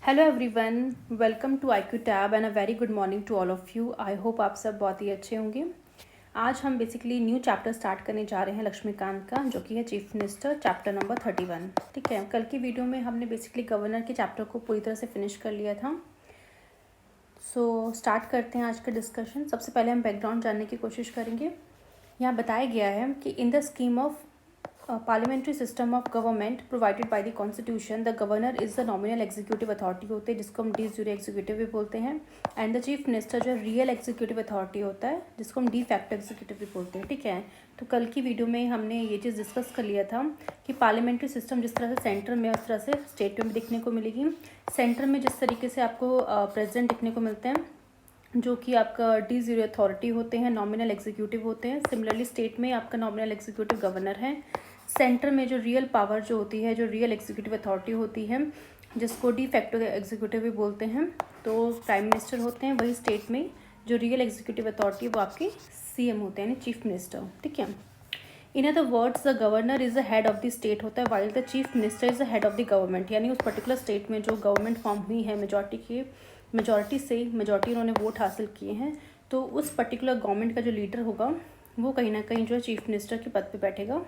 Hello everyone, welcome to IQ tab and a very good morning to all of you. I hope आप सब बहुत ही अच्छे होंगे। आज हम बेसिकली न्यू चैप्टर स्टार्ट करने जा रहे हैं लक्ष्मीकांत का, जो कि है चीफ मिनिस्टर, चैप्टर नंबर 31। ठीक है, कल की वीडियो में हमने बेसिकली गवर्नर के चैप्टर को पूरी तरह से फिनिश कर लिया था। सो स्टार्ट करते हैं आज का डिस्कशन। सबसे पहले हम बैकग्राउंड जानने की कोशिश करेंगे। यहाँ बताया गया है कि in the scheme of parliamentary system of government provided by the constitution, the governor is the nominal executive authority होते हैं, जिसको हम डी यूरे एग्जीक्यूटिव भी बोलते हैं। एंड द चीफ मिनिस्टर जो रियल एग्जीक्यूटिव अथॉरिटी होता है, जिसको हम डी फैक्टो एग्जीक्यूटिव भी बोलते हैं। ठीक है, तो कल की वीडियो में हमने ये चीज़ डिस्कस कर लिया था कि पार्लियामेंट्री सिस्टम जिस तरह से सेंटर में, उस तरह से स्टेट में भी देखने को मिलेगी। सेंटर में जिस तरीके से आपको प्रेसिडेंट देखने को मिलते हैं, जो कि आपका डी यूरे अथॉरिटी होते हैं, नॉमिनल एग्जीक्यूटिव होते हैं। सिमिलरली स्टेट में आपका नॉमिनल एग्जीक्यूटिव गवर्नर है। सेंटर में जो रियल पावर जो होती है, जो रियल एग्जीक्यूटिव अथॉरिटी होती है, जिसको डी फैक्टो एग्जीक्यूटिव भी बोलते हैं, तो प्राइम मिनिस्टर होते हैं। वही स्टेट में जो रियल एग्जीक्यूटिव अथॉरिटी वो आपके CM होते हैं, यानी चीफ मिनिस्टर। ठीक है, in other words the governor is the head of the state होता है, while the chief minister is the head of the government. यानी उस पर्टिकुलर स्टेट में जो गवर्नमेंट फॉर्म हुई है मेजॉरिटी उन्होंने वोट हासिल किए हैं, तो उस पर्टिकुलर गवर्नमेंट का जो लीडर होगा वो कहीं ना कहीं जो है चीफ मिनिस्टर के पद पे बैठेगा,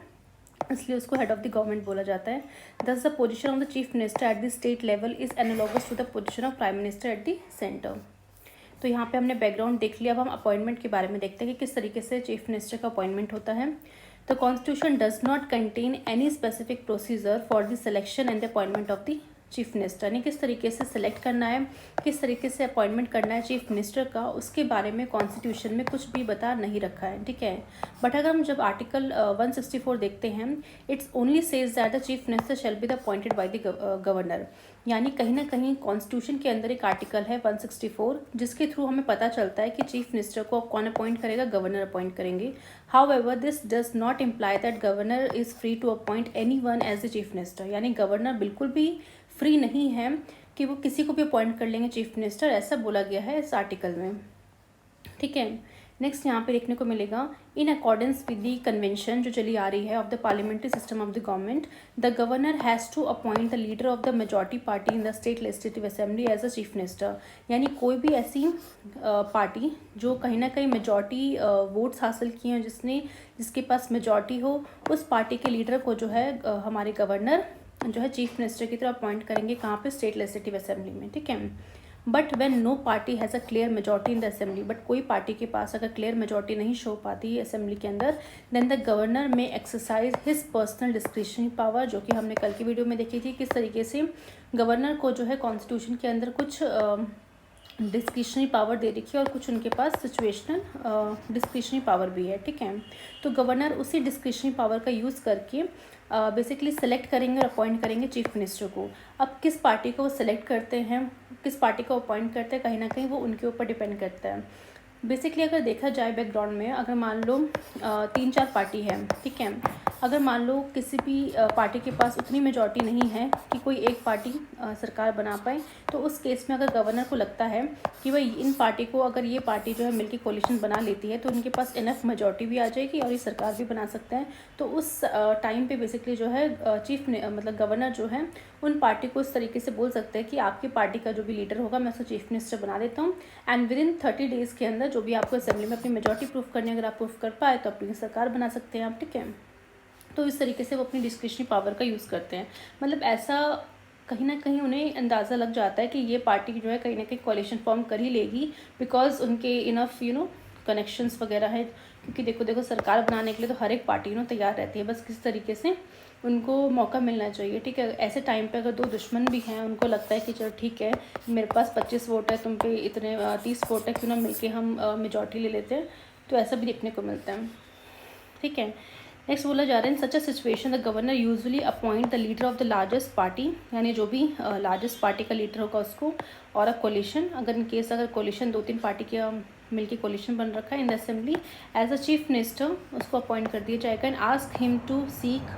इसलिए उसको हेड ऑफ द गवर्नमेंट बोला जाता है। Thus the position of the chief minister at the state level is analogous to the position of prime minister at the centre. तो यहाँ पे हमने बैकग्राउंड देख लिया। अब हम अपॉइंटमेंट के बारे में देखते हैं कि किस तरीके से चीफ मिनिस्टर का अपॉइंटमेंट होता है। The constitution does not contain any specific procedure for the selection and the appointment of the chief minister, यानी किस तरीके से सिलेक्ट करना है, किस तरीके से अपॉइंटमेंट करना है चीफ मिनिस्टर का, उसके बारे में कॉन्स्टिट्यूशन में कुछ भी बता नहीं रखा है। ठीक है, बट अगर हम जब आर्टिकल 164 देखते हैं, it's only says that the chief minister shall be the appointed by the governor. यानी कहीं ना कहीं कॉन्स्टिट्यूशन के अंदर एक आर्टिकल है 164, जिसके थ्रू हमें पता चलता है कि चीफ मिनिस्टर को कौन अपॉइंट करेगा, गवर्नर अपॉइंट करेंगे। However this does not imply that governor is free to appoint anyone as the chief minister. यानी गवर्नर बिल्कुल भी फ्री नहीं है कि वो किसी को भी अपॉइंट कर लेंगे चीफ मिनिस्टर, ऐसा बोला गया है इस आर्टिकल में। ठीक है, नेक्स्ट यहाँ पे देखने को मिलेगा, in accordance with the convention जो चली आ रही है of the parliamentary system of the government, the governor has to appoint the leader of the majority party in the state legislative assembly as a chief minister. यानी कोई भी ऐसी party जो कहीं ना कहीं मेजॉरिटी वोट्स हासिल किए हैं, जिसके पास मेजॉरिटी हो, उस पार्टी के लीडर को जो है हमारे गवर्नर जो है चीफ मिनिस्टर की तरह अपॉइंट करेंगे। कहाँ पे? स्टेट लेजिस्लेटिव असेंबली में। ठीक है, but when no party has a clear majority in the assembly, but कोई पार्टी के पास अगर क्लियर मेजॉरिटी नहीं शो पाती है असेंबली के अंदर, देन द गवर्नर में exercise his personal discretionary power, जो कि हमने कल की वीडियो में देखी थी किस तरीके से गवर्नर को जो है कॉन्स्टिट्यूशन के अंदर कुछ डिस्क्रिशनरी पावर दे रखी है और कुछ उनके पास सिचुएशनल डिस्क्रिशनरी पावर भी है। ठीक है, तो गवर्नर उसी डिस्क्रिशनरी पावर का यूज़ करके बेसिकली सेलेक्ट करेंगे और अपॉइंट करेंगे चीफ मिनिस्टर को। अब किस पार्टी को वो सेलेक्ट करते हैं, किस पार्टी को अपॉइंट करते हैं, कहीं ना कहीं वो उनके ऊपर डिपेंड करता है। बेसिकली अगर देखा जाए बैकग्राउंड में, अगर मान लो 3-4 पार्टी है, ठीक है, अगर मान लो किसी भी पार्टी के पास उतनी मेजॉरिटी नहीं है कि कोई एक पार्टी सरकार बना पाए, तो उस केस में अगर गवर्नर को लगता है कि भाई इन पार्टी को, अगर ये पार्टी जो है मिलकर कोलिशन बना लेती है, तो उनके पास इनफ मेजॉरिटी भी आ जाएगी और ये सरकार भी बना सकते हैं। तो उस टाइम पे बेसिकली जो है मतलब गवर्नर जो है उन पार्टी को इस तरीके से बोल सकते हैं कि आपकी पार्टी का जो भी लीडर होगा मैं उसको चीफ मिनिस्टर बना देता हूँ, एंड विद इन 30 डेज़ के अंदर जो भी आपको असेंबली में अपनी मेजॉरिटी प्रूफ करनी है, अगर आप प्रूफ कर पाए तो अपनी सरकार बना सकते हैं आप। ठीक है, तो इस तरीके से वो अपनी डिस्क्रिशनरी पावर का यूज़ करते हैं। मतलब ऐसा कहीं ना कहीं उन्हें अंदाज़ा लग जाता है कि ये पार्टी जो है कहीं ना कहीं कोalition फॉर्म कर ही लेगी, बिकॉज उनके इनफ कनेक्शंस वगैरह है। क्योंकि देखो सरकार बनाने के लिए तो हर एक पार्टी तैयार रहती है, बस किस तरीके से उनको मौका मिलना चाहिए। ठीक है, ऐसे टाइम पे अगर 2 दुश्मन भी हैं, उनको लगता है कि चलो ठीक है, मेरे पास 25 वोट है, तुम पे इतने 30 वोट है, क्यों ना मिलके हम मेजॉरिटी ले लेते हैं, तो ऐसा भी देखने को मिलता है। ठीक है, नेक्स्ट बोला जा रहा है, in such a situation the governor usually appoint the leader of the largest party, यानी जो भी लार्जेस्ट पार्टी का लीडर होगा उसको, और अ कोलिशन, अगर इन केस अगर कोलिशन 2-3 पार्टी के मिलके कोलिशन बन रखा है in the assembly, as a chief minister उसको अपॉइंट कर दिया जाएगा। And ask him to seek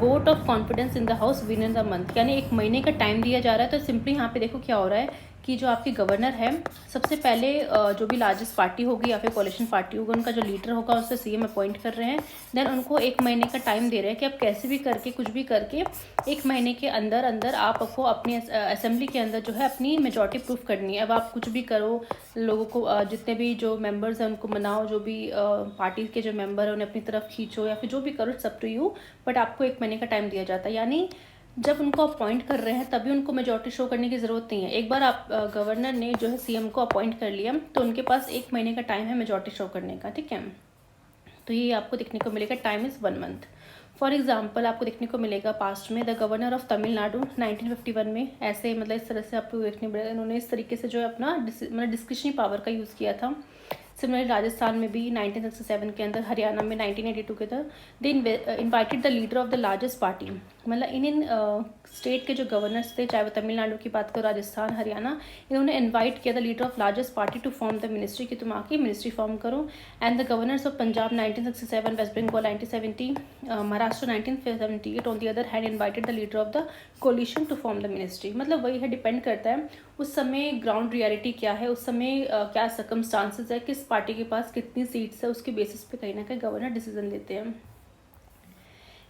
vote of confidence in the house within the month, यानी 1 महीने का टाइम दिया जा रहा है। तो सिंपली यहाँ पे देखो क्या हो रहा है कि जो आपके गवर्नर है, सबसे पहले जो भी लार्जेस्ट पार्टी होगी या फिर कोalition पार्टी होगी, उनका जो लीडर होगा उससे सीएम अपॉइंट कर रहे हैं। देन उनको 1 महीने का टाइम दे रहे हैं कि आप कैसे भी करके कुछ भी करके 1 महीने के अंदर अंदर आपको अपनी असेंबली के अंदर जो है अपनी मेजॉरिटी प्रूफ करनी है। अब आप कुछ भी करो, लोगों को जितने भी जो मेंबर्स हैं उनको मनाओ, जो भी पार्टी के जो मेंबर हैं उन्हें अपनी तरफ खींचो या फिर जो भी करो, it's up to you, but आपको 1 महीने का टाइम दिया जाता है। यानी जब उनको अपॉइंट कर रहे हैं तभी उनको मेजॉरिटी शो करने की ज़रूरत नहीं है। एक बार आप गवर्नर ने जो है सीएम को अपॉइंट कर लिया तो उनके पास 1 महीने का टाइम है मेजॉरिटी शो करने का, ठीक है। तो ये आपको देखने को मिलेगा, time is 1 month. For example आपको देखने को मिलेगा पास्ट में द गवर्नर ऑफ तमिलनाडु 1951 में, ऐसे मतलब इस तरह से आपको देखने मिलेगा, इन्होंने इस तरीके से जो है अपना मतलब डिस्क्रिशनरी पावर का यूज़ किया था। सिमिलरली राजस्थान में भी 1967 के अंदर, हरियाणा में 1982 के अंदर they invited the leader of the largest party. मतलब इन स्टेट के जो गवर्नर्स थे, चाहे वो तमिलनाडु की बात करो, राजस्थान, हरियाणा, इन्होंने इन्वाइट किया the leader of largest party to form the ministry, कि तुम आके मिनिस्ट्री फॉर्म करो। And the governors of Punjab 1967, West Bengal 1970, Maharashtra 1978 on the other hand invited the leader of the coalition to form the ministry. मतलब वही है, डिपेंड करता है उस समय ग्राउंड रियलिटी क्या है, उस समय क्या सर्कमस्टांसेस है, किस पार्टी के पास कितनी सीट्स है, उसके बेसिस पे कहीं ना कहीं गवर्नर डिसीजन लेते हैं।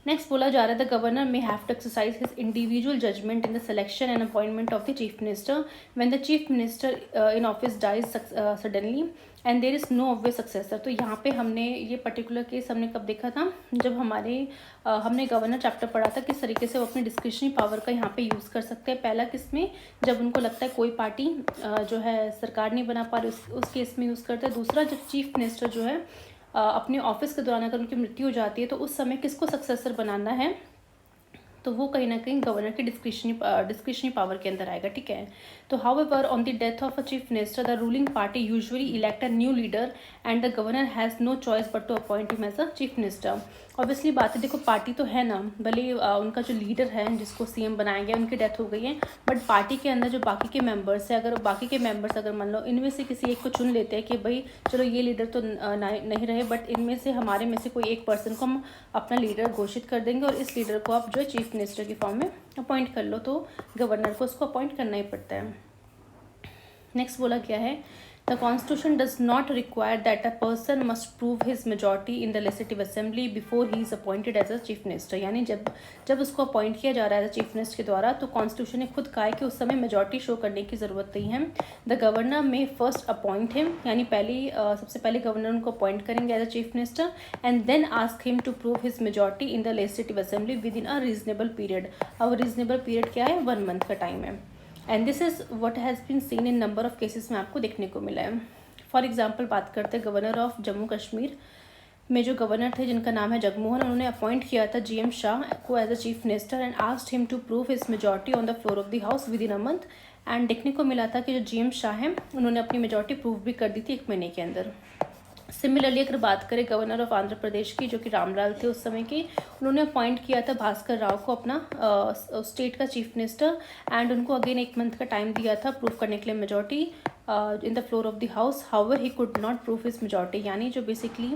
नेक्स्ट बोला जा रहा है the governor may have to exercise his individual judgement in the selection and appointment of the chief minister when the chief minister in office dies suddenly and there is no obvious successor. तो यहाँ पे हमने ये particular case हमने कब देखा था, जब हमने गवर्नर चैप्टर पढ़ा था, किस तरीके से वो अपनी डिस्क्रिशनरी पावर का यहाँ पे यूज़ कर सकते हैं। पहला किस में, जब उनको लगता है कोई पार्टी जो है सरकार नहीं बना पा रही, उस केस में यूज़ करते हैं। दूसरा, जब चीफ मिनिस्टर जो है अपने ऑफिस के दौरान अगर उनकी मृत्यु हो जाती है तो उस समय किसको सक्सेसर बनाना है, तो वो कहीं ना कहीं गवर्नर की डिस्क्रिशनरी पावर के अंदर आएगा, ठीक है। तो however on the death of a chief minister the ruling party usually elect a new leader and the governor has no choice but to appoint him as a chief minister. Obviously बात है, देखो party तो है ना, भले उनका जो leader है जिसको सीएम बनाया गया उनकी डेथ हो गई है, बट पार्टी के अंदर जो बाकी के मेंबर्स है, अगर बाकी के मेंबर्स अगर मान लो इनमें से किसी एक को चुन लेते हैं कि भाई चलो ये लीडर तो नहीं रहे, बट इनमें से हमारे में से कोई एक पर्सन को हम अपना लीडर घोषित कर देंगे और इस लीडर को आप जो है चीफ मिनिस्टर की फॉर्म में अपॉइंट कर लो, तो गवर्नर को उसको अपॉइंट करना ही पड़ता है। नेक्स्ट बोला क्या है, the constitution does not require that a person must prove his majority in the legislative assembly before he is appointed as a chief minister. यानी जब उसको अपॉइंट किया जा रहा है चीफ मिनिस्टर के द्वारा, तो कॉन्स्टिट्यूशन ने खुद कहा है कि उस समय मेजॉरिटी शो करने की ज़रूरत नहीं है। The governor may first appoint him, यानी सबसे पहले गवर्नर उनको अपॉइंट करेंगे as a chief minister and then ask him to prove his majority in the legislative assembly within a reasonable period. अब रीजनेबल पीरियड क्या है, 1 month का time है। And this is what has been seen in number of cases में आपको देखने को मिला है। फॉर एग्जाम्पल बात करते हैं गवर्नर ऑफ जम्मू कश्मीर में, जो गवर्नर थे जिनका नाम है जगमोहन, उन्होंने अपॉइंट किया था जीएम शाह को as a chief minister and asked him to prove his majority on the floor of the house within a month. And देखने को मिला था कि जो जीएम शाह हैं उन्होंने अपनी मेजॉरिटी प्रूव भी कर दी थी 1 महीने के अंदर। सिमिलरली अगर बात करें गवर्नर ऑफ आंध्र प्रदेश की, जो कि रामलाल थे उस समय के, उन्होंने अपॉइंट किया था भास्कर राव को अपना स्टेट का चीफ मिनिस्टर एंड उनको अगेन 1 मंथ का टाइम दिया था प्रूव करने के लिए majority in the floor of the house. However he could not prove his majority, यानी जो बेसिकली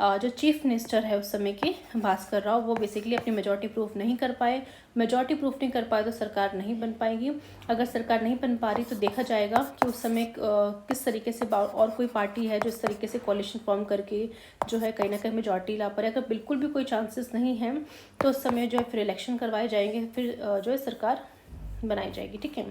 जो चीफ मिनिस्टर है उस समय के भास्कर राव, वो बेसिकली अपनी मेजॉरिटी प्रूव नहीं कर पाए। मेजॉरिटी प्रूफ नहीं कर पाए तो सरकार नहीं बन पाएगी। अगर सरकार नहीं बन पा रही तो देखा जाएगा कि उस समय किस तरीके से और कोई पार्टी है जो इस तरीके से कोलिशन फॉर्म करके जो है कहीं ना कहीं मेजॉरिटी ला पा रही है। अगर बिल्कुल भी कोई चांसेस नहीं है तो उस समय जो है फिर इलेक्शन करवाए जाएंगे, फिर जो है सरकार बनाई जाएगी, ठीक है।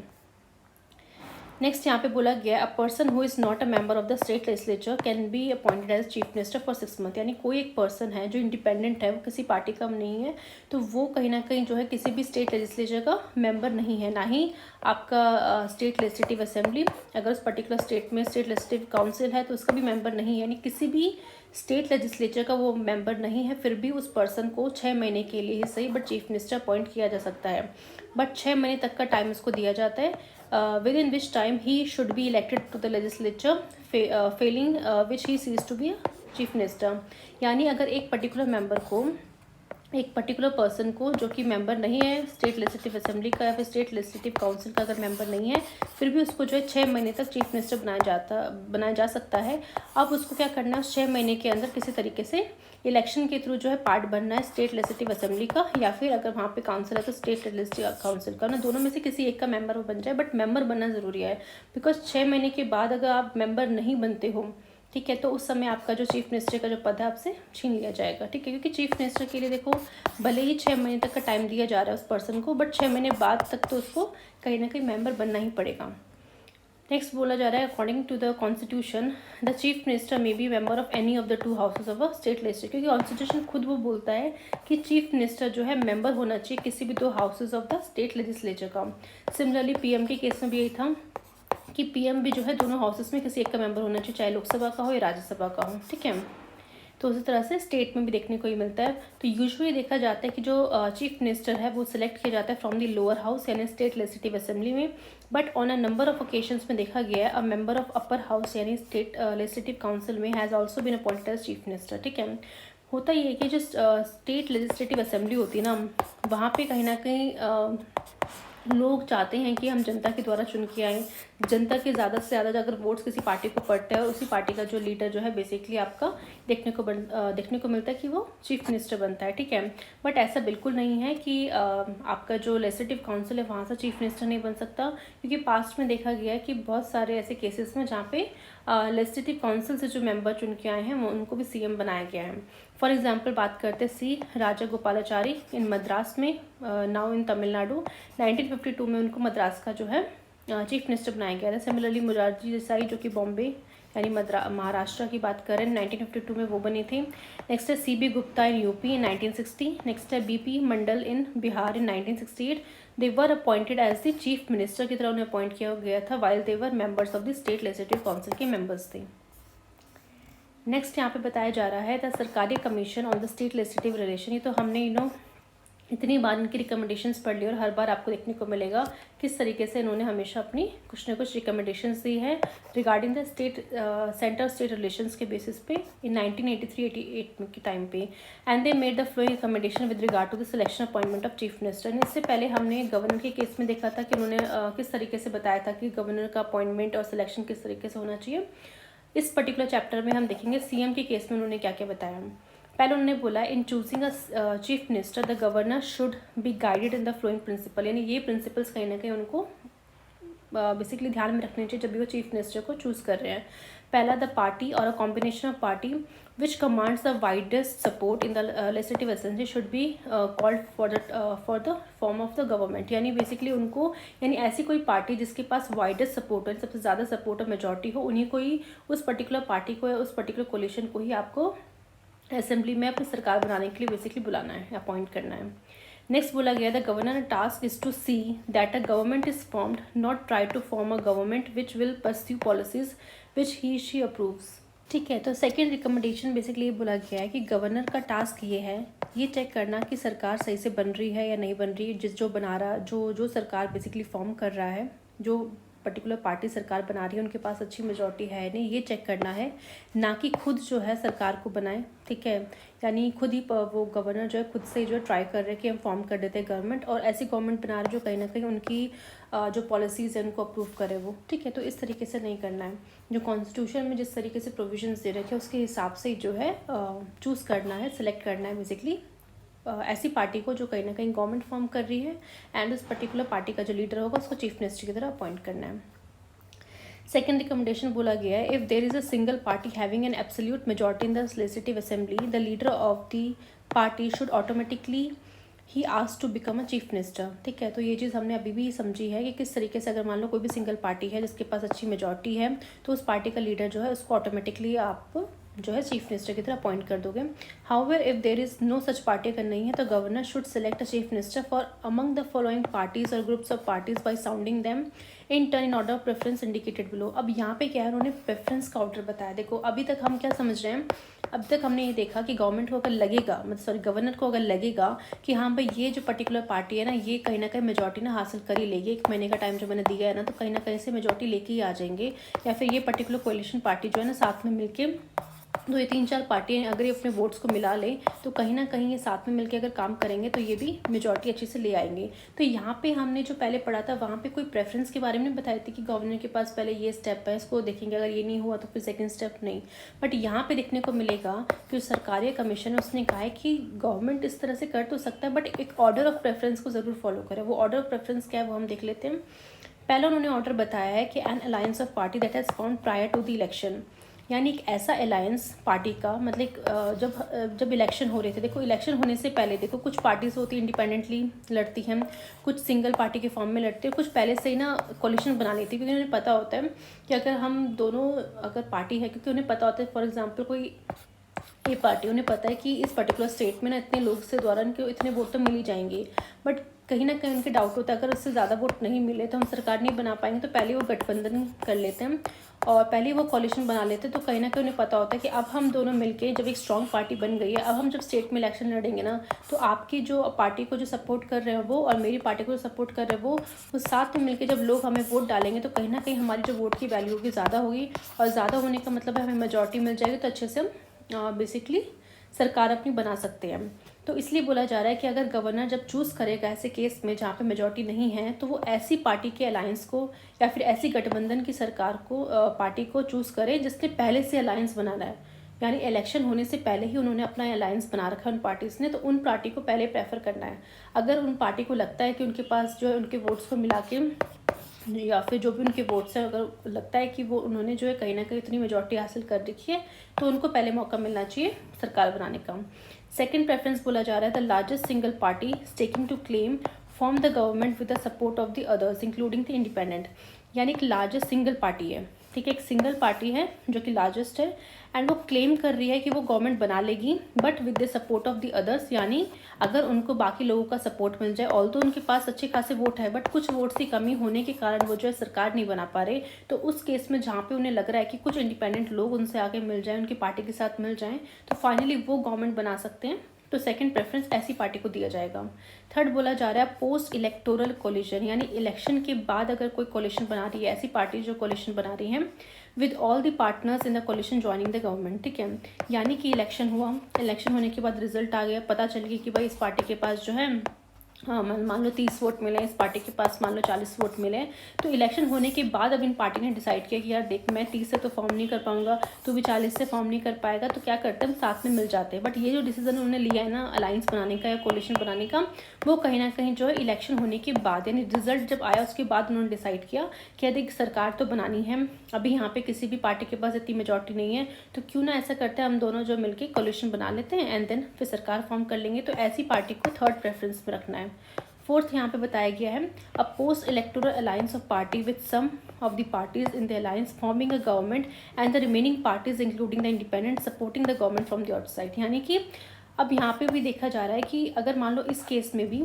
नेक्स्ट यहाँ पे बोला गया a person who is not a member of the state legislature can be appointed as chief minister for 6 month. यानी कोई एक पर्सन है जो इंडिपेंडेंट है, वो किसी पार्टी का नहीं है, तो वो कहीं ना कहीं जो है किसी भी स्टेट लेजिस्लेचर का मेंबर नहीं है, ना ही आपका स्टेट लेजिस्लेटिव असेंबली, अगर उस पर्टिकुलर स्टेट में स्टेट लेजिस्लेटिव काउंसिल है तो उसका भी मेंबर नहीं है, यानी किसी भी स्टेट लेजिस्लेचर का वो मेंबर नहीं है। फिर भी उस पर्सन को 6 महीने के लिए ही सही बट चीफ मिनिस्टर अपॉइंट किया जा सकता है, बट 6 महीने तक का टाइम उसको दिया जाता है, within which time he should be elected to the legislature, failing which he ceased to be a chief minister। यानी अगर एक पर्टिकुलर मेंबर को एक पर्टिकुलर पर्सन को जो कि मेंबर नहीं है स्टेट लेजिस्लेटिव असेंबली का या फिर स्टेट लेजिस्लेटिव काउंसिल का अगर मेंबर नहीं है, फिर भी उसको जो है 6 महीने तक चीफ मिनिस्टर बनाया जा सकता है। अब उसको क्या करना है, 6 महीने के अंदर किसी तरीके से इलेक्शन के थ्रू जो है पार्ट बनना है स्टेट लेजिस्लेटिव असेंबली का, या फिर अगर वहाँ पे काउंसिल है तो स्टेट लेजिस्लेटिव काउंसिल का ना, दोनों में से किसी एक का मेंबर वो बन जाए, बट मेंबर बनना ज़रूरी है। बिकॉज 6 महीने के बाद अगर आप मेंबर नहीं बनते हो, ठीक है, तो उस समय आपका जो चीफ मिनिस्टर का जो पद है आपसे छीन लिया जाएगा, ठीक है। क्योंकि चीफ मिनिस्टर के लिए देखो भले ही 6 महीने तक का टाइम दिया जा रहा है उस पर्सन को, बट 6 महीने बाद तक तो उसको कहीं ना कहीं मेंबर बनना ही पड़ेगा। नेक्स्ट बोला जा रहा है, according to the constitution the chief minister may be member of any of the 2 houses of a state legislature. क्योंकि कॉन्स्टिट्यूशन खुद वो बोलता है कि चीफ मिनिस्टर जो है मेंबर होना चाहिए किसी भी 2 houses of the state legislature का। सिमिलरली पीएम के केस में भी यही था कि पीएम भी जो है दोनों हाउसेस में किसी एक का मेंबर होना चाहिए, चाहे लोकसभा का हो या राज्यसभा का हो, ठीक है। तो उसी तरह से स्टेट में भी देखने को ही मिलता है। तो यूजुअली देखा जाता है कि जो चीफ मिनिस्टर है वो सिलेक्ट किया जाता है फ्रॉम द लोअर हाउस यानी स्टेट लेजिस्लेटिव असेंबली में, but on a number of occasions में देखा गया है a member of upper house यानी स्टेट लेजिस्लेटिव काउंसिल में has also been appointed as chief minister, ठीक है। होता ये है कि जो स्टेट लेजिस्लेटिव असेंबली होती है ना, वहाँ पे कहीं ना कहीं लोग चाहते हैं कि हम जनता के द्वारा चुन के आएँ, जनता के ज़्यादा से ज़्यादा अगर वोट्स किसी पार्टी को पड़ते हैं और उसी पार्टी का जो लीडर जो है बेसिकली आपका देखने को मिलता है कि वो चीफ मिनिस्टर बनता है, ठीक है। बट ऐसा बिल्कुल नहीं है कि आपका जो लेजिस्लेटिव काउंसिल है वहाँ से चीफ मिनिस्टर नहीं बन सकता, क्योंकि पास्ट में देखा गया है कि बहुत सारे ऐसे केसेस में जहाँ पे लेजिस्लेटिव काउंसिल से जो मेंबर चुन के आए हैं वो उनको भी सीएम बनाया गया है। फॉर एग्जाम्पल बात करते सी राजागोपालाचारी इन मद्रास में, नाउ इन तमिलनाडु। 1952 में उनको मद्रास का जो है चीफ मिनिस्टर बनाया गया था। सिमिलरली मोरारजी देसाई जो कि बॉम्बे यानी महाराष्ट्र की बात करें 1952 में वो बनी थी। नेक्स्ट है C B Gupta in UP in 1960। Next है B P Mandal in Bihar in 1968। They were appointed as the chief minister की तरह उन्हें अपॉइंट किया गया था while they were members of the state legislative council के मेंबर्स थे। नेक्स्ट यहाँ पे बताया जा रहा है the Sarkaria commission on the state legislative relation. ये तो हमने इतनी बार इनकी रिकमेंडेशंस पढ़ ली और हर बार आपको देखने को मिलेगा किस तरीके से इन्होंने हमेशा अपनी कुछ ना कुछ रिकमेंडेशंस दी है regarding the centre state relations के बेसिस पे इन 1983-88 के टाइम पे। And they made the following recommendation with regard to the selection appointment of chief minister. इससे पहले हमने गवर्नर के केस में देखा था कि उन्होंने किस तरीके से बताया था कि गवर्नर का अपॉइंटमेंट और सिलेक्शन किस तरीके से होना चाहिए। इस पर्टिकुलर चैप्टर में हम देखेंगे सीएम के केस में उन्होंने क्या क्या बताया। पहले उन्होंने बोला in choosing a chief minister the governor should be guided in the following principle, यानी ये प्रिंसिपल्स कहीं ना कहीं उनको बेसिकली ध्यान में रखने चाहिए जब भी वो चीफ मिनिस्टर को चूज़ कर रहे हैं। पहला द पार्टी और a combination of party which commands the widest support in the legislative assembly should be called for the form of the government, यानी बेसिकली उनको यानी ऐसी कोई पार्टी जिसके पास वाइडेस्ट सपोर्ट हो, सबसे ज़्यादा सपोर्ट और मेजॉरिटी हो, उन्हीं को ही उस पर्टिकुलर पार्टी को या उस पर्टिकुलर कोलिशन को ही आपको असेंबली में अपनी सरकार बनाने के लिए बेसिकली बुलाना है, अपॉइंट करना है। नेक्स्ट बोला गया the governor task is to see that a government is formed, not try to form a government which will pursue policies which he she approves, ठीक है। तो सेकेंड रिकमेंडेशन बेसिकली ये बोला गया है कि गवर्नर का टास्क ये है ये चेक करना कि सरकार सही से बन रही है या नहीं बन रही, जो बना रहा जो सरकार बेसिकली फॉर्म कर रहा है, जो पर्टिकुलर पार्टी सरकार बना रही है उनके पास अच्छी मेजॉरिटी है नहीं, ये चेक करना है, ना कि खुद जो है सरकार को बनाए, ठीक है। यानी खुद ही वो गवर्नर जो है खुद से जो है ट्राई कर रहे हैं कि हम फॉर्म कर देते हैं गवर्नमेंट, और ऐसी गवर्नमेंट बना रहे जो कहीं ना कहीं उनकी जो पॉलिसीज़ है उनको अप्रूव करे वो, ठीक है। तो इस तरीके से नहीं करना है, जो कॉन्स्टिट्यूशन में जिस तरीके से प्रोविजंस दे रखे हैं उसके हिसाब से जो है चूज़ करना है, सिलेक्ट करना है बेसिकली ऐसी पार्टी को जो कहीं ना कहीं गवर्नमेंट फॉर्म कर रही है, एंड उस पर्टिकुलर पार्टी का जो लीडर होगा उसको चीफ मिनिस्टर की तरह अपॉइंट करना है। सेकेंड रिकमेंडेशन बोला गया है if there is a single party having an absolute majority in the legislative assembly the leader of the party should automatically he ask to become a chief minister, ठीक है। तो ये चीज़ हमने अभी भी समझी है कि किस तरीके से अगर मान लो कोई भी सिंगल पार्टी है जिसके पास अच्छी मेजॉरिटी है तो उस पार्टी का लीडर जो है उसको ऑटोमेटिकली आप जो है चीफ मिनिस्टर की तरह अपॉइंट कर दोगे। However if there is no such party अगर नहीं है तो governor should select a chief minister for among the following parties और groups of parties by sounding them in turn in order of preference indicated below. अब यहाँ पे क्या है उन्होंने प्रेफरेंस का ऑर्डर बताया। देखो अभी तक हम क्या समझ रहे हैं, अभी तक हमने ये देखा कि गवर्नमेंट को अगर लगेगा मतलब सॉरी गवर्नर को अगर लगेगा कि हाँ भाई ये जो पर्टिकुलर पार्टी है ना ये कहीं ना कहीं मेजॉरिटी ना हासिल कर ही लेगी, 1 महीने का टाइम जो मैंने दिया है ना तो कहीं ना कहीं से मेजॉरिटी लेके ही आ जाएंगे, या फिर ये पर्टिकुलर कोलिशन पार्टी जो है ना साथ में मिलके तो ये 3-4 पार्टियाँ अगर ये अपने वोट्स को मिला लें तो कहीं ना कहीं ये साथ में मिलकर अगर काम करेंगे तो ये भी मेजॉरिटी अच्छे से ले आएंगे। तो यहाँ पे हमने जो पहले पढ़ा था वहाँ पे कोई प्रेफरेंस के बारे में बताई थी कि गवर्नर के पास पहले ये स्टेप है, इसको देखेंगे, अगर ये नहीं हुआ तो फिर सेकेंड स्टेप नहीं। बट यहाँ पे देखने को मिलेगा कि सरकारी कमीशन है उसने कहा है कि गवर्नमेंट इस तरह से कर तो सकता है बट एक ऑर्डर ऑफ प्रेफरेंस को ज़रूर फॉलो करे। वो ऑर्डर ऑफ प्रेफरेंस क्या है वो हम देख लेते हैं। पहला उन्होंने ऑर्डर बताया है कि an alliance of party that has found prior to the election, यानी एक ऐसा अलायंस पार्टी का, मतलब जब इलेक्शन हो रहे थे, देखो इलेक्शन होने से पहले देखो कुछ पार्टीज होती है इंडिपेंडेंटली लड़ती हैं, कुछ सिंगल पार्टी के फॉर्म में लड़ती है, कुछ पहले से ही ना कोलिशन बना लेती है क्योंकि उन्हें पता होता है कि अगर हम दोनों अगर पार्टी है, क्योंकि उन्हें पता होता है फॉर एग्जाम्पल कोई ये पार्टी उन्हें पता है कि इस पर्टिकुलर स्टेट में ना इतने लोग से द्वारा उनके इतने वोट तो मिल ही जाएंगे, बट कहीं ना कहीं उनके डाउट होता है अगर उससे ज़्यादा वोट नहीं मिले तो हम सरकार नहीं बना पाएंगे, तो पहले वो गठबंधन कर लेते हैं और पहले वो कॉलिशन बना लेते हैं। तो कहीं ना कहीं उन्हें पता होता है कि अब हम दोनों मिलके जब एक स्ट्रॉन्ग पार्टी बन गई है, अब हम जब स्टेट में इलेक्शन लड़ेंगे ना तो आपकी जो पार्टी को जो सपोर्ट कर रहे हैं वो और मेरी पार्टी को जो सपोर्ट कर रहे हैं वो साथ में मिलकर जब लोग हमें वोट डालेंगे तो कहीं ना कहीं हमारी जो वोट की वैल्यू होगी ज़्यादा होगी, और ज़्यादा होने का मतलब है हमें मेजॉरिटी मिल जाएगी, तो अच्छे से हम बेसिकली सरकार अपनी बना सकते हैं। तो इसलिए बोला जा रहा है कि अगर गवर्नर जब चूज़ करेगा ऐसे केस में जहाँ पे मेजॉरिटी नहीं है तो वो ऐसी पार्टी के अलायंस को या फिर ऐसी गठबंधन की सरकार को पार्टी को चूज़ करे जिसने पहले से अलायंस बनाना है, यानी इलेक्शन होने से पहले ही उन्होंने अपना अलायंस बना रखा है उन पार्टीज़ ने, तो उन पार्टी को पहले प्रेफर करना है। अगर उन पार्टी को लगता है कि उनके पास जो है उनके वोट्स को मिला के या फिर जो भी उनके वोट्स हैं अगर लगता है कि वो उन्होंने जो है कहीं ना कहीं इतनी मेजॉरिटी हासिल कर रखी है तो उनको पहले मौका मिलना चाहिए सरकार बनाने का। सेकंड प्रेफरेंस बोला जा रहा है the largest single party staking to claim form the government with the support of the others including the independent, यानी एक लार्जेस्ट सिंगल पार्टी है, ठीक है, एक सिंगल पार्टी है जो कि लार्जेस्ट है एंड वो क्लेम कर रही है कि वो गवर्नमेंट बना लेगी but with the support of the others, यानी अगर उनको बाकी लोगों का सपोर्ट मिल जाए, ऑल तो उनके पास अच्छे खासे वोट है बट कुछ वोट्स की कमी होने के कारण वो जो है सरकार नहीं बना पा रहे, तो उस केस में जहाँ पे उन्हें लग रहा है कि कुछ इंडिपेंडेंट लोग उनसे आगे मिल जाएं, उनकी पार्टी के साथ मिल जाएं, तो फाइनली वो गवर्नमेंट बना सकते हैं, तो सेकंड प्रेफरेंस ऐसी पार्टी को दिया जाएगा। थर्ड बोला जा रहा है पोस्ट इलेक्टोरल कोलिशन, यानी इलेक्शन के बाद अगर कोई कोलिशन बना रही है, ऐसी पार्टी जो कोलिशन बना रही है with all the partners in the coalition joining the government, ठीक है, यानी कि इलेक्शन हुआ, इलेक्शन होने के बाद रिजल्ट आ गया, पता चल गया कि भाई इस पार्टी के पास जो है हाँ मान लो 30 वोट मिले, इस पार्टी के पास मान लो 40 वोट मिले, तो इलेक्शन होने के बाद अब इन पार्टी ने डिसाइड किया कि यार देख मैं 30 से तो फॉर्म नहीं कर पाऊंगा, तो भी 40 से फॉर्म नहीं कर पाएगा, तो क्या करते हैं हम साथ में मिल जाते हैं। बट ये जो डिसीजन उन्होंने लिया है ना अलायंस बनाने का या कोलिशन बनाने का, वो कहीं ना कहीं जो है इलेक्शन होने के बाद यानी रिजल्ट जब आया उसके बाद उन्होंने डिसाइड किया कि यदि सरकार तो बनानी है, अभी यहाँ पे किसी भी पार्टी के पास इतनी मेजॉरिटी नहीं है, तो क्यों ना ऐसा करते हैं हम दोनों जो मिलकर कोलिशन बना लेते हैं एंड देन फिर सरकार फॉर्म कर लेंगे, तो ऐसी पार्टी को थर्ड प्रेफरेंस में रखना है। फोर्थ यहाँ पे बताया गया है a post electoral alliance of party with some of the parties in the alliance forming a government and the remaining parties including the independent supporting the government from the outside, यानी कि अब यहाँ पे भी देखा जा रहा है कि अगर मान लो इस केस में भी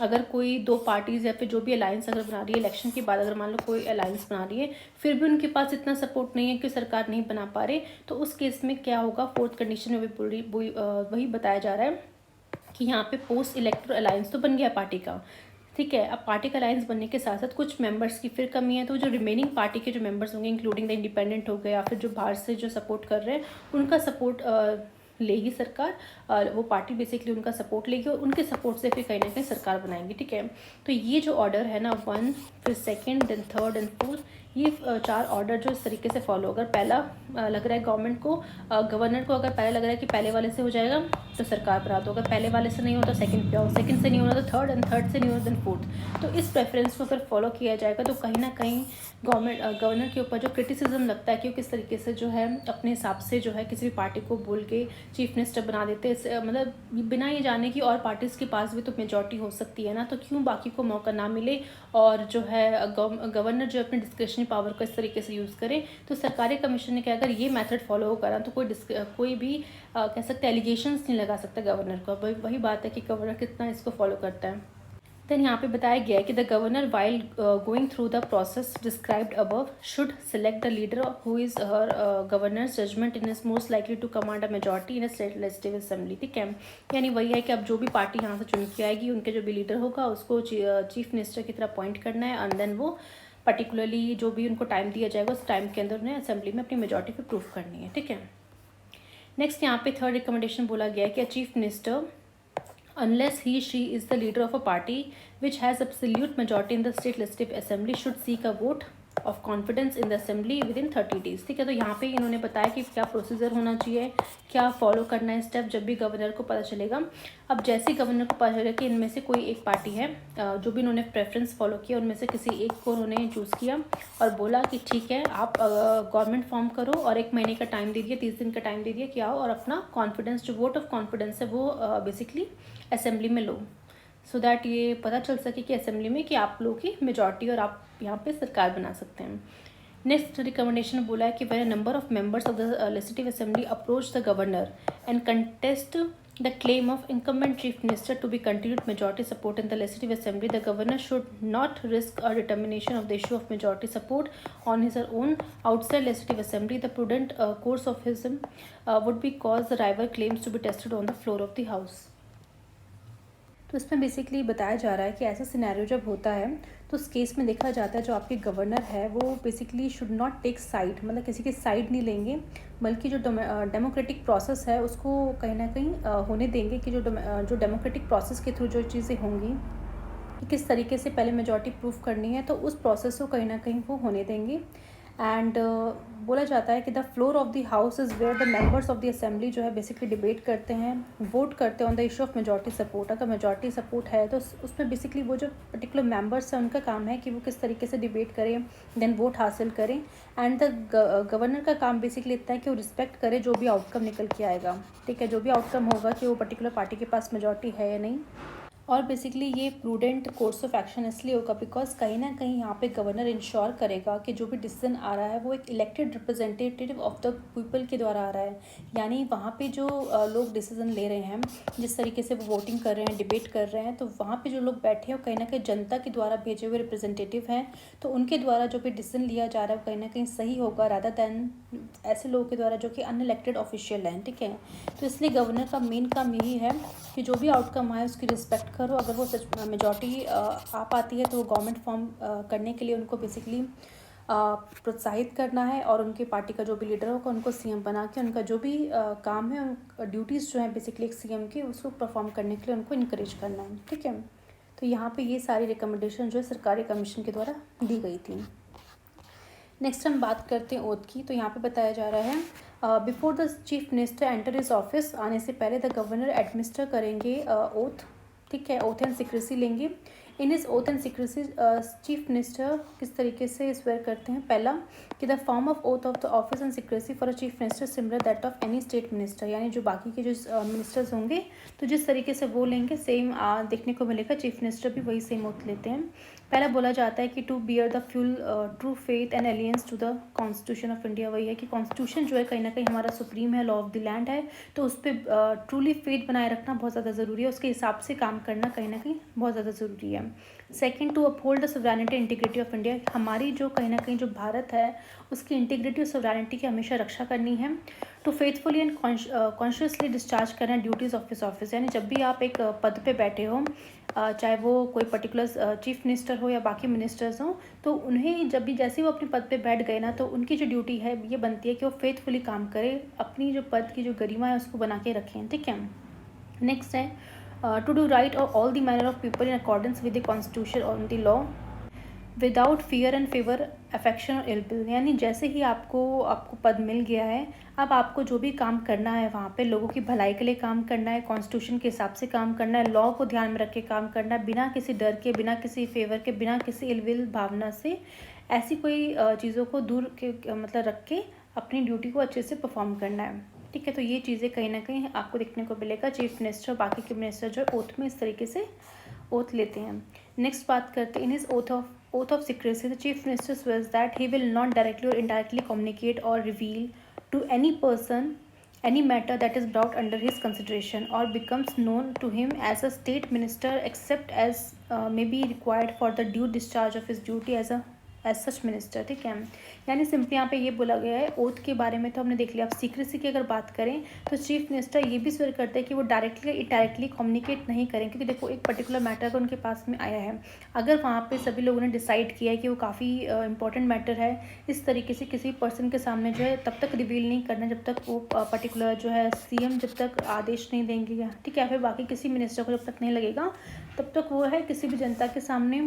अगर कोई दो पार्टीज़ या फिर जो भी अलायंस अगर बना रही है इलेक्शन के बाद, अगर मान लो कोई अलायंस बना रही है फिर भी उनके पास इतना सपोर्ट नहीं है कि सरकार नहीं बना पा रहे, तो उस केस में क्या होगा, फोर्थ कंडीशन में भी वही बताया जा रहा है कि यहाँ पे पोस्ट इलेक्टोरल अलायंस तो बन गया पार्टी का, ठीक है, अब पार्टी का अलायंस बनने के साथ साथ कुछ मेंबर्स की फिर कमी है, तो जो रिमेनिंग पार्टी के जो मेंबर्स होंगे इंक्लूडिंग द इंडिपेंडेंट हो गए या फिर जो बाहर से जो सपोर्ट कर रहे हैं उनका सपोर्ट लेगी सरकार, वो पार्टी बेसिकली उनका सपोर्ट लेगी और उनके सपोर्ट से फिर कहीं ना कहीं सरकार बनाएंगी, ठीक है। तो ये जो ऑर्डर है ना 1 फिर second then third and fourth, ये 4 ऑर्डर जो इस तरीके से फॉलो, अगर पहला लग रहा है गवर्नमेंट को गवर्नर को अगर पहले लग रहा है कि पहले वाले से हो जाएगा तो सरकार बना दो, अगर पहले वाले से नहीं होता सेकंड पे आओ, सेकंड से नहीं होना तो थर्ड एंड थर्ड से नहीं होना देन फोर्थ, तो इस प्रेफरेंस को अगर फॉलो किया जाएगा तो कहीं ना कहीं गवर्नर के ऊपर जो क्रिटिसिज्म लगता है कि वो किस तरीके से जो है अपने हिसाब से जो है किसी भी पार्टी को बोल के चीफ मिनिस्टर बना देते हैं, मतलब बिना ये जाने कि और पार्टीज़ के पास भी तो मेजॉरिटी हो सकती है ना, तो क्यों बाकी को मौका ना मिले और जो है गवर्नर जो अपने डिस्क्रिशनरी पावर को इस तरीके से यूज़ करे। तो सरकारी कमीशन ने क्या अगर ये मेथड फॉलो करा तो कोई भी कह सकते एलिगेशंस नहीं लगा सकता गवर्नर को, वही बात है कि गवर्नर कितना इसको फॉलो करता है। देन यहाँ पे बताया गया है कि the governor while going through the process described above should select the leader who is her governor's judgement in is most likely to command a majority in a state legislative assembly, ठीक है, यानी वही है कि अब जो भी party यहाँ से चुन के आएगी उनके जो भी लीडर होगा उसको चीफ मिनिस्टर की तरह अपॉइंट करना है एंड देन वो पर्टिकुलरली जो भी उनको टाइम दिया जाएगा उस टाइम के अंदर उन्हें असेंबली में अपनी मेजॉरिटी पे प्रूफ करनी है, ठीक है। नेक्स्ट यहाँ पे थर्ड रिकमेंडेशन बोला गया है कि chief minister unless he she is the leader of a party which has absolute majority in the state legislative assembly should seek a vote of confidence in the assembly within 30 days। ठीक है, तो यहाँ पे इन्होंने बताया कि क्या procedure होना चाहिए, क्या फॉलो करना है स्टेप जब भी गवर्नर को पता चलेगा। अब जैसे गवर्नर को पता चलेगा कि इनमें से कोई एक पार्टी है, जो भी इन्होंने प्रेफरेंस फॉलो किया उनमें से किसी एक को उन्होंने चूज़ किया और बोला कि ठीक है आप गवर्नमेंट फॉर्म करो और 1 महीने का टाइम दे दिया, 30 दिन का टाइम दे दिया कि आओ और अपना कॉन्फिडेंस जो वोट ऑफ कॉन्फिडेंस है वो बेसिकली असेंबली में लो, सो दैट ये पता चल सके कि असेंबली में कि आप लोगों की मेजॉरिटी और आप यहाँ पे सरकार बना सकते हैं। नेक्स्ट रिकमेंडेशन बोला है कि when number of members of the legislative assembly approach the governor and contest the claim of incumbent chief minister to be continued majority support in the legislative assembly, the governor should not risk a determination of the issue of majority support on his own outside legislative assembly. The prudent course of his would be cause the rival claims to be tested on the floor of the house। तो इसमें basically बताया जा रहा है कि ऐसा scenario जब होता है तो उस केस में देखा जाता है जो आपके गवर्नर है वो basically should not take side, मतलब किसी की साइड नहीं लेंगे, बल्कि जो डेमोक्रेटिक प्रोसेस है उसको कहीं ना कहीं होने देंगे कि जो डेमोक्रेटिक प्रोसेस के थ्रू जो चीज़ें होंगी कि किस तरीके से पहले मेजॉरिटी प्रूफ करनी है, तो उस प्रोसेस को कहीं ना कहीं वो होने देंगे। एंड बोला जाता है कि the floor of the house is where the members of the assembly जो है बेसिकली डिबेट करते हैं, वोट करते हैं on the issue of majority support. अगर मेजॉरिटी सपोर्ट है तो उसमें बेसिकली वो जो पर्टिकुलर मेंबर्स हैं उनका काम है कि वो किस तरीके से डिबेट करें, देन वोट हासिल करें। एंड द गवर्नर का काम बेसिकली इतना है कि वो रिस्पेक्ट करे जो भी आउटकम निकल के आएगा, ठीक है, जो भी आउटकम होगा कि वो पर्टिकुलर पार्टी के पास मेजॉरिटी है या नहीं। और बेसिकली ये प्रूडेंट कोर्स ऑफ एक्शन इसलिए होगा बिकॉज कहीं ना कहीं यहाँ पे गवर्नर इंश्योर करेगा कि जो भी डिसीजन आ रहा है वो एक elected representative of the people के द्वारा आ रहा है, यानी वहाँ पे जो लोग डिसीजन ले रहे हैं, जिस तरीके से वो वोटिंग कर रहे हैं, डिबेट कर रहे हैं, तो वहाँ पे जो लोग बैठे हैं वो कहीं ना कहीं जनता के द्वारा भेजे हुए रिप्रेजेंटेटिव हैं, तो उनके द्वारा जो भी डिसीजन लिया जा रहा है वो कहीं ना कहीं सही होगा रादर दैन ऐसे लोगों के द्वारा जो कि अनइलेक्टेड ऑफिशियल हैं, ठीक है। तो इसलिए गवर्नर का मेन काम यही है कि जो भी आउटकम आए उसकी रिस्पेक्ट करो, अगर वो सच मेजॉरिटी आ पाती है तो वो गवर्नमेंट फॉर्म करने के लिए उनको बेसिकली प्रोत्साहित करना है और उनकी पार्टी का जो भी लीडर होगा उनको सीएम बना के उनका जो भी काम है, ड्यूटीज़ जो है बेसिकली एक सीएम की, उसको परफॉर्म करने के लिए उनको इनकरेज करना है, ठीक है। तो यहाँ पे ये सारी रिकमेंडेशन जो है सरकारी कमीशन के द्वारा दी गई थी। नेक्स्ट हम बात करते हैं ओथ की। तो यहाँ पे बताया जा रहा है before the chief minister enter his office, आने से पहले द गवर्नर एडमिनिस्टर करेंगे ओथ, ठीक है, ओथ एंड सिक्रेसी लेंगे। In his oath and secrecy chief minister किस तरीके से स्वेयर करते हैं, पहला कि the form of oath of the office and secrecy for a chief minister similar that of any state minister, यानी जो बाकी के जो मिनिस्टर्स होंगे तो जिस तरीके से वो लेंगे सेम देखने को मिलेगा, चीफ मिनिस्टर भी वही सेम ओथ लेते हैं। पहला बोला जाता है कि to bear the fuel true faith and allegiance to the constitution of India, वही है कि कॉन्स्टिट्यूशन जो है कहीं ना कहीं हमारा सुप्रीम है, लॉ ऑफ द लैंड है, तो उस पर ट्रूली फेथ बनाए रखना बहुत ज़्यादा ज़रूरी है, उसके हिसाब से काम करना कहीं ना कहीं बहुत ज़्यादा ज़रूरी है। Second, to uphold the sovereignty integrity of India, हमारी जो कहीं ना कहीं जो भारत है उसकी इंटीग्रिटी और सोवरेनिटी की हमेशा रक्षा करनी है। To faithfully and conscientiously discharge करना ड्यूटीज़ ऑफ हिस ऑफिस, यानी जब भी आप एक पद पे बैठे हो, चाहे वो कोई पर्टिकुलर चीफ मिनिस्टर हो या बाकी मिनिस्टर्स हों, तो उन्हें जब भी जैसे वो अपने पद पे बैठ गए ना, तो उनकी जो ड्यूटी है ये बनती है कि वो फेथफुली काम करें, अपनी जो पद की जो गरिमा है उसको बना के रखें, ठीक है। नेक्स्ट है टू डू राइट और all the manner of people in accordance with the constitution on the law without fear and favour affection और इलविल, यानी जैसे ही आपको पद मिल गया है, अब आपको जो भी काम करना है वहाँ पे लोगों की भलाई के लिए काम करना है, कॉन्स्टिट्यूशन के हिसाब से काम करना है, लॉ को ध्यान में रख के काम करना है, बिना किसी डर के, बिना किसी फेवर के, बिना किसी इलविल भावना से, ऐसी कोई चीज़ों को दूर के मतलब रख के अपनी ड्यूटी को अच्छे से परफॉर्म करना है, ठीक है। तो ये चीज़ें कहीं ना कहीं आपको देखने को मिलेगा, चीफ मिनिस्टर बाकी के मिनिस्टर जो ओथ में इस तरीके से ओथ लेते हैं। नेक्स्ट बात करते हैं in his oath of secrecy, the chief minister swears that he will not directly or indirectly communicate or reveal to any person any matter that is brought under his consideration or becomes known to him as a state minister except as may be required for the due discharge of his duty as such minister, ठीक है। यानी simply यहाँ पे ये बोला गया है, oath के बारे में तो हमने देख लिया। अब सीक्रेसी की अगर बात करें तो चीफ मिनिस्टर ये भी स्वेयर करते हैं कि वो डायरेक्टली इनडायरेक्टली कम्युनिकेट नहीं करें, क्योंकि देखो एक पर्टिकुलर मैटर अगर उनके पास में आया है, अगर वहाँ पे सभी लोगों ने डिसाइड किया है कि वो काफ़ी इंपॉर्टेंट मैटर है, इस तरीके से किसी पर्सन के सामने जो है तब तक रिवील नहीं करना जब तक वो पर्टिकुलर जो है सीएम जब तक आदेश नहीं देंगे, ठीक है, फिर बाकी किसी मिनिस्टर को जब तक नहीं लगेगा तब तक वो है किसी भी जनता के सामने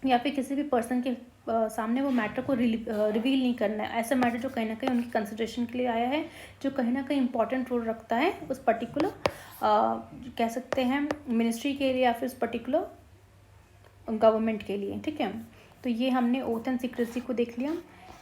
या फिर किसी भी पर्सन के सामने वो मैटर को रिवील नहीं करना है। ऐसा मैटर जो कहीं ना कहीं उनकी कंसिडरेशन के लिए आया है, जो कहीं ना कहीं इंपॉर्टेंट रोल रखता है उस पर्टिकुलर कह सकते हैं मिनिस्ट्री के लिए या फिर उस पर्टिकुलर गवर्नमेंट के लिए, ठीक है। तो ये हमने ओथ एंड सीक्रेसी को देख लिया।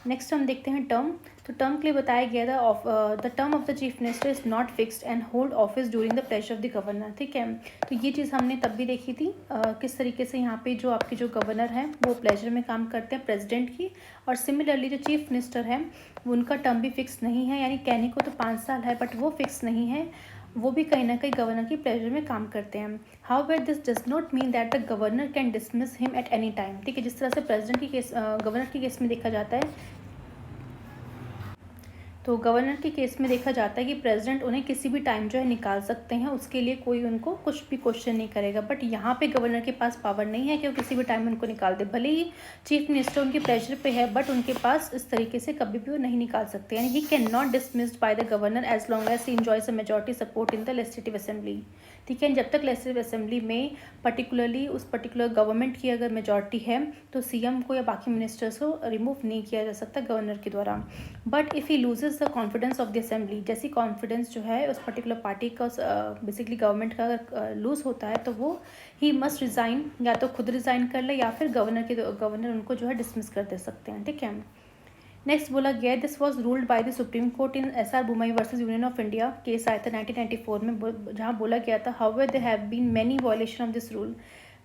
नेक्स्ट हम देखते हैं टर्म। तो टर्म के लिए बताया गया था the term of the chief minister is not fixed and hold office during the pleasure of the governor, ठीक है। तो ये चीज़ हमने तब भी देखी थी किस तरीके से यहाँ पे जो आपके जो गवर्नर हैं वो प्लेजर में काम करते हैं प्रेसिडेंट की, और सिमिलरली जो चीफ मिनिस्टर है उनका टर्म भी फिक्स नहीं है, यानी कहने को तो 5 साल है बट वो फिक्स नहीं है, वो भी कहीं ना कहीं गवर्नर की प्लेजर में काम करते हैं। However this does not mean that the governor can dismiss him at any time, ठीक है। जिस तरह से प्रेसिडेंट की केस गवर्नर के केस में देखा जाता है, तो गवर्नर के केस में देखा जाता है कि प्रेसिडेंट उन्हें किसी भी टाइम जो है निकाल सकते हैं, उसके लिए कोई उनको कुछ भी क्वेश्चन नहीं करेगा। बट यहाँ पे गवर्नर के पास पावर नहीं है कि वो किसी भी टाइम उनको निकाल दे, भले ही चीफ मिनिस्टर उनके प्रेशर पे है बट उनके पास इस तरीके से कभी भी वो नहीं निकाल सकते। यानी he can not dismissed by the governor as long as he enjoys a majority support in the legislative assembly, ठीक है। जब तक लेजिस्लेटिव असेंबली में पर्टिकुलरली उस पर्टिकुलर गवर्नमेंट की अगर मेजॉरिटी है तो सीएम को या बाकी मिनिस्टर्स को रिमूव नहीं किया जा सकता गवर्नर के द्वारा। But if he loses the confidence of the assembly, जैसी कॉन्फिडेंस जो है उस पर्टिकुलर पार्टी का बेसिकली गवर्नमेंट का अगर लूज होता है तो वो ही मस्ट रिज़ाइन, या तो खुद रिज़ाइन कर ले या फिर गवर्नर उनको जो है डिसमिस कर दे सकते हैं, ठीक है। नेक्स्ट बोला गया this was ruled by the supreme court in S R Bommai versus union of India, case आया था 1994 में, जहाँ बोला गया था however there have been many violation of this rule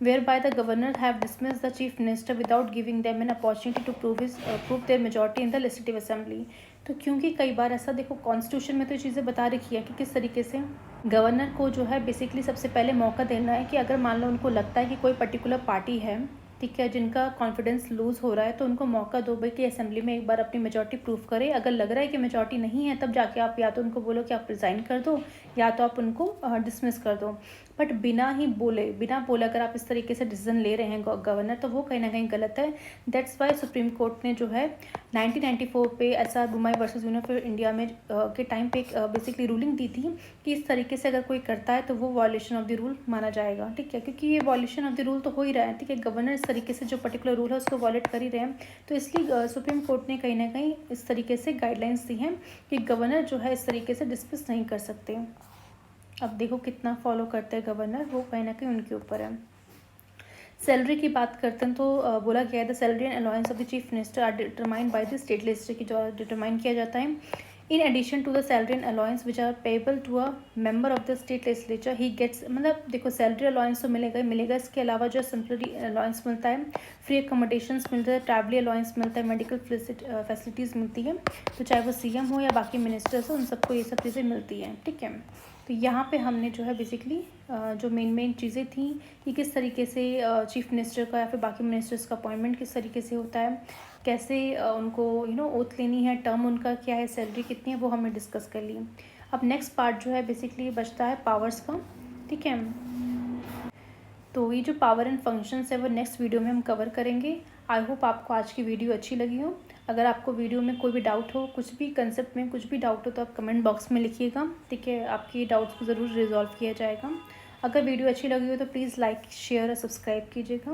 whereby the governor have dismissed the chief minister without giving them an opportunity to prove their majority in the legislative assembly। तो क्योंकि कई बार ऐसा देखो कॉन्स्टिट्यूशन में तो ये चीज़ें बता रखी है कि किस तरीके से गवर्नर को जो है बेसिकली सबसे पहले मौका देना है कि अगर मान लो उनको लगता है कि कोई पर्टिकुलर पार्टी है, ठीक है, जिनका कॉन्फिडेंस लूज़ हो रहा है, तो उनको मौका दो भाई कि असेंबली में एक बार अपनी मेजॉरिटी प्रूव करें। अगर लग रहा है कि मेजॉरिटी नहीं है तब जाके आप या तो उनको बोलो कि आप रिज़ाइन कर दो या तो आप उनको डिसमिस कर दो। बट बिना बोले अगर आप इस तरीके से डिसीजन ले रहे हैं गवर्नर, तो वो कहीं ना कहीं गलत है। दैट्स वाई सुप्रीम कोर्ट ने जो है 1994 पे S R Bommai versus union of India में के टाइम पे बेसिकली रूलिंग दी थी कि इस तरीके से अगर कोई करता है तो वो वॉयलेशन ऑफ द रूल माना जाएगा, ठीक है। क्योंकि ये वॉयलेशन ऑफ द रूल तो हो ही रहा है, ठीक है, गवर्नर इस तरीके से जो पर्टिकुलर रूल है उसको वॉयलेट कर ही रहे हैं। तो इसलिए सुप्रीम कोर्ट ने कहीं ना कहीं इस तरीके से गाइडलाइंस दी हैं कि गवर्नर जो है इस तरीके से डिसमिस नहीं कर सकते। अब देखो कितना फॉलो करते हैं गवर्नर, वो कहीं ना कहीं उनके ऊपर है। सैलरी की बात करते हैं तो बोला गया है the salary and allowance of the chief minister are determined by the state legislature की जो डिटरमाइन किया जाता है। In addition to the salary and allowance which are payable to a member of the state legislature he gets, मतलब देखो salary allowance तो मिलेगा ही मिलेगा, इसके अलावा जो सैलरी अलाउंस मिलता है, फ्री अकोमोडेशंस मिलता है, ट्रैवल अलाउंस मिलता है, मेडिकल फैसिलिटीज़ मिलती है। तो चाहे वो सीएम हो या बाकी मिनिस्टर्स हो, उन सबको ये सब चीज़ें मिलती हैं, ठीक है। तो यहाँ पे हमने जो है बेसिकली जो मेन चीज़ें थी कि किस तरीके से चीफ मिनिस्टर का या फिर बाकी मिनिस्टर्स का अपॉइंटमेंट किस तरीके से होता है, कैसे उनको ओथ लेनी है, टर्म उनका क्या है, सैलरी कितनी है, वो हमने डिस्कस कर ली। अब नेक्स्ट पार्ट जो है बेसिकली बचता है पावर्स का, ठीक है। तो ये जो पावर एंड फंक्शंस है वो नेक्स्ट वीडियो में हम कवर करेंगे। आई होप आपको आज की वीडियो अच्छी लगी हो। अगर आपको वीडियो में कोई भी डाउट हो, कुछ भी कंसेप्ट में कुछ भी डाउट हो तो आप कमेंट बॉक्स में लिखिएगा, ठीक है। आपकी डाउट्स को ज़रूर रिजॉल्व किया जाएगा। अगर वीडियो अच्छी लगी हो तो प्लीज़ लाइक शेयर और सब्सक्राइब कीजिएगा।